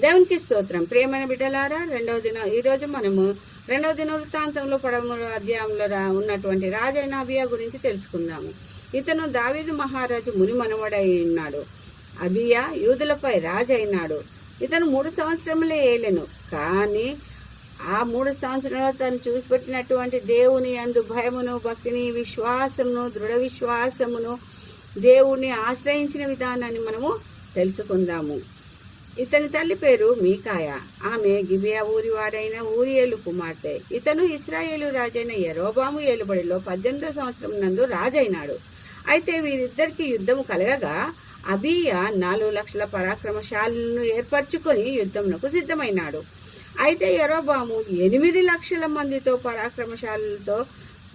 దేవునికి స్తోత్రం. ప్రియమైన బిడ్డలారా, ఈరోజు మనము 2వ దినవృత్తాంతంలో 13వ అధ్యాయంలో ఉన్నటువంటి రాజైన అబియా గురించి తెలుసుకుందాము. ఇతను దావీదు మహారాజు ముని మనవడై ఉన్నాడు. అబియా యూదులపై రాజు అయినాడు. ఇతను 3 సంవత్సరములే ఏలెను. కానీ ఆ 3 సంవత్సరాలు తను చూపెట్టినటువంటి దేవుని యందు భయమును, భక్తిని, విశ్వాసమును, దృఢ విశ్వాసమును, దేవుణ్ణి ఆశ్రయించిన విధానాన్ని మనము తెలుసుకుందాము. ఇతని తల్లి పేరు మీకాయ. ఆమె గిబియా ఊరివాడైన ఊరియేలు కుమార్తె. ఇతను ఇశ్రాయేలు రాజైన యెరోబాము ఏలుబడిలో 18వ సంవత్సరం నందు రాజైనాడు. అయితే వీరిద్దరికి యుద్ధము కలగగా అబీయా 4 లక్షల పరాక్రమశాలను ఏర్పరచుకొని యుద్ధమునకు సిద్ధమైనాడు. అయితే యెరోబాము 8 లక్షల మందితో పరాక్రమశాలతో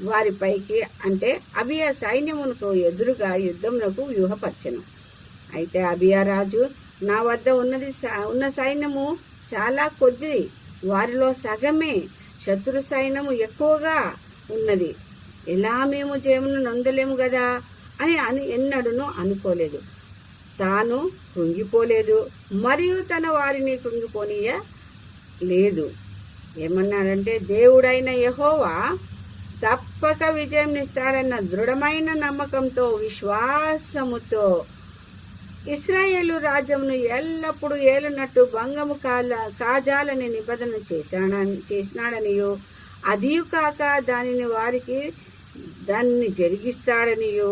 వారిపైకి అంటే అబియా సైన్యమునకు ఎదురుగా యుద్ధమునకు వ్యూహపరచెను. అయితే అబియా రాజు, నా వద్ద ఉన్న సైన్యము చాలా కొద్ది, వారిలో సగమే శత్రు సైన్యము ఎక్కువగా ఉన్నది, ఎలా మేము జయమును నొందలేము కదా అని ఎన్నడూనూ అనుకోలేదు. తాను కృంగిపోలేదు, మరియు తన వారిని కృంగిపోనీయ లేదు. ఏమన్నాడంటే, దేవుడైన యెహోవా తప్పక విజయం ఇస్తాడన్న దృఢమైన నమ్మకంతో, విశ్వాసముతో ఇశ్రాయేలు రాజ్యమును ఎల్లప్పుడూ ఏలునట్టు భంగము కాజాలని నిబంధన చేసినాడనియో, అదియు కాక దానిని జరిగిస్తాడనియో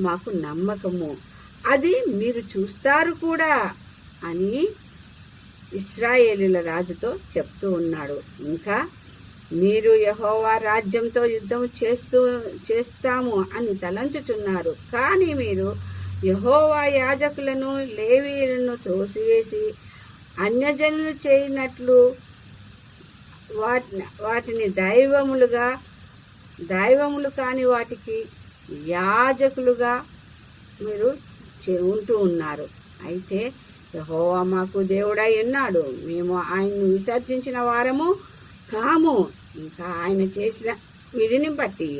మాకు నమ్మకము. అది మీరు చూస్తారు కూడా అని ఇశ్రాయేలుల రాజుతో చెప్తూ ఉన్నాడు. ఇంకా మీరు యెహోవా రాజ్యంతో యుద్ధం చేస్తాము అని తలంచుచున్నారు. కానీ మీరు యెహోవా యాజకులను, లేవీయులను త్రోసివేసి అన్యజనులు చేయనట్లు వాటిని దైవములు కాని వాటికి యాజకులుగా మీరు ఉంటూ ఉన్నారు. అయితే యెహోవా మాకు దేవుడై ఉన్నాడు, మేము ఆయన్ను విసర్జించిన వారము కాము. ఇంకా ఆయన చేసిన విధిని బట్టి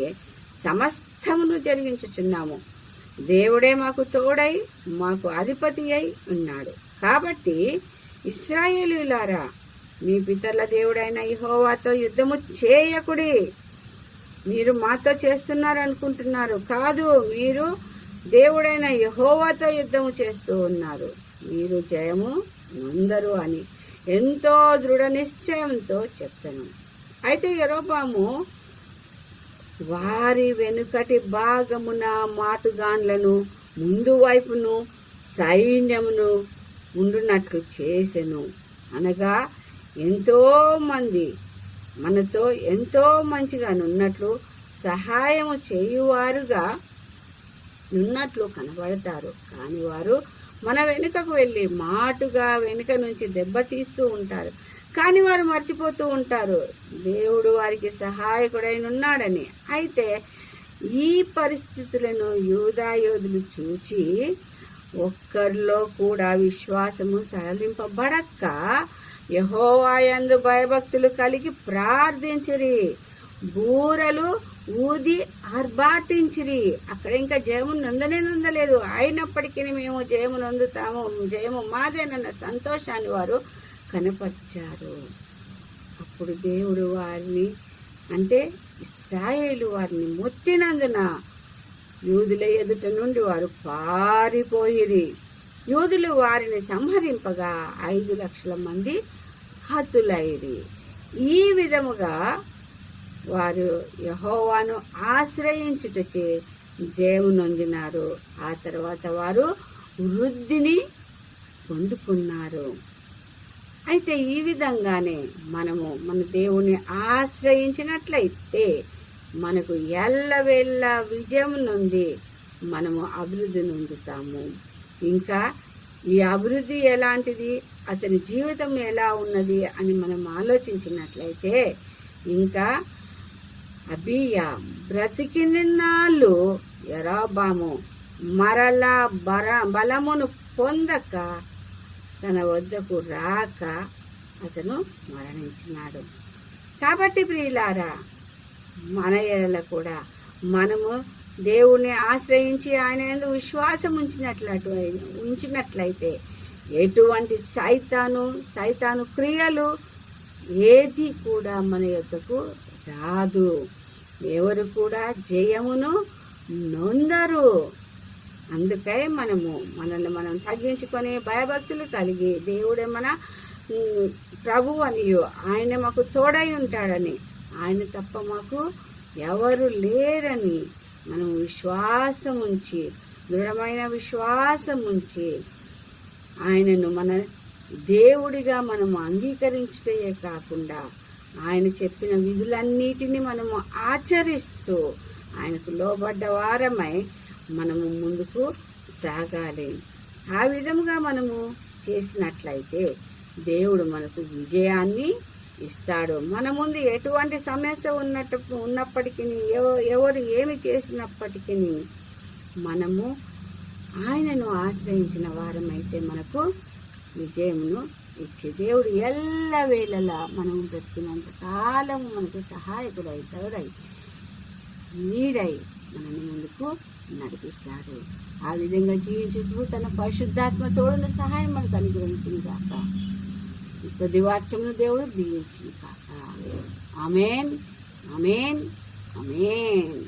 సమస్తమును జరిగించుచున్నాము. దేవుడే మాకు తోడై మాకు అధిపతి అయి ఉన్నాడు. కాబట్టి ఇశ్రాయేలీయులారా, మీ పితరుల దేవుడైన యెహోవాతో యుద్ధము చేయకుడి. మీరు మాతో చేస్తున్నారనుకుంటున్నారు, కాదు, మీరు దేవుడైన యెహోవాతో యుద్ధము చేస్తూ ఉన్నారు. మీరు జయము నొందరు అని ఎంతో దృఢ నిశ్చయంతో చెప్తాను. అయితే యెరోబాము వారి వెనుకటి భాగమున మాటుగాన్లను, ముందు వైపును సైన్యమును ఉండునట్లు చేసెను. అనగా ఎంతో మంది మనతో ఎంతో మంచిగా నున్నట్లు, సహాయము చేయువారుగా నున్నట్లు కనబడతారు. కాని వారు మన వెనుకకు వెళ్ళి మాటుగా వెనుక నుంచి దెబ్బతీస్తూ ఉంటారు. కానీ వారు మర్చిపోతూ ఉంటారు దేవుడు వారికి సహాయకుడైనున్నాడని. అయితే ఈ పరిస్థితులను యూదాయోధులు చూచి ఒక్కరిలో కూడా విశ్వాసము సడలింపబడక యెహోవా యందు భయభక్తులు కలిగి ప్రార్థించిరి, బూరలు ఊది ఆర్భాటించిరి. అక్కడ ఇంకా జయము నొందలేదు. అయినప్పటికీ మేము జయము నొందుతాము, జయము మాదేనన్న సంతోషాన్ని వారు కనపరిచారు. అప్పుడు దేవుడు వారిని అంటే ఇశ్రాయేలు వారిని మొత్తినందున యూదుల ఎదుట నుండి వారు పారిపోయిరి. యూదులు వారిని సంహరింపగా 5 లక్షల మంది హతులైరి. ఈ విధముగా వారు యెహోవాను ఆశ్రయించుటచే జయము నొందినారు. ఆ తర్వాత వారు వృద్ధిని పొందుకున్నారు. అయితే ఈ విధంగానే మనము మన దేవుని ఆశ్రయించినట్లయితే మనకు ఎల్లవేళ్ళ విజయం నొంది మనము అభివృద్ధి నొందుతాము. ఇంకా ఈ అభివృద్ధి ఎలాంటిది, అతని జీవితం ఎలా ఉన్నది అని మనం ఆలోచించినట్లయితే, ఇంకా అబీయా బ్రతికినాళ్ళు యెరోబాము మరలా బలమును పొందక తన వద్దకు రాక అతను మరణించినాడు. కాబట్టి ప్రియులారా, మన ఎడల కూడా మనము దేవుణ్ణి ఆశ్రయించి ఆయన యందు విశ్వాసం ఉంచినట్లయితే ఎటువంటి సైతాను క్రియలు ఏది కూడా మన యొద్దకు రాదు. ఎవరు కూడా జయమును నొందరు. అందుకై మనల్ని మనం తగ్గించుకొని భయభక్తులు కలిగి దేవుడే మన ప్రభు అనియో, ఆయన మాకు తోడై ఉంటాడని, ఆయన తప్ప మాకు ఎవరు లేరని మనం విశ్వాసం ఉంచి, దృఢమైన విశ్వాసం ఉంచి ఆయనను మన దేవుడిగా మనము అంగీకరించటే కాకుండా ఆయన చెప్పిన విధులన్నిటినీ మనము ఆచరిస్తూ ఆయనకు లోబడ్డ వారమై మనము ముందుకు సాగాలి. ఆ విధముగా మనము చేసినట్లయితే దేవుడు మనకు విజయాన్ని ఇస్తాడు. మన ముందు ఎటువంటి సమస్య ఉన్నప్పటికీ, ఎవరు ఏమి చేసినప్పటికీ మనము ఆయనను ఆశ్రయించిన వారమైతే మనకు విజయమును ఇచ్చి దేవుడు ఎల్లవేళలా మనము బ్రతికినంత కాలము మనకు సహాయకుడై తోడై నీడై మనల్ని ముందుకు నడిపిస్తాడు. ఆ విధంగా జీవించుటకు తన పరిశుద్ధాత్మ తోడున సహాయం మనకు అనుగ్రహించింది కాక ఈ కొద్ది వాక్యమును దేవుడు దీవించింది కాక. ఆమేన్, ఆమేన్, ఆమేన్.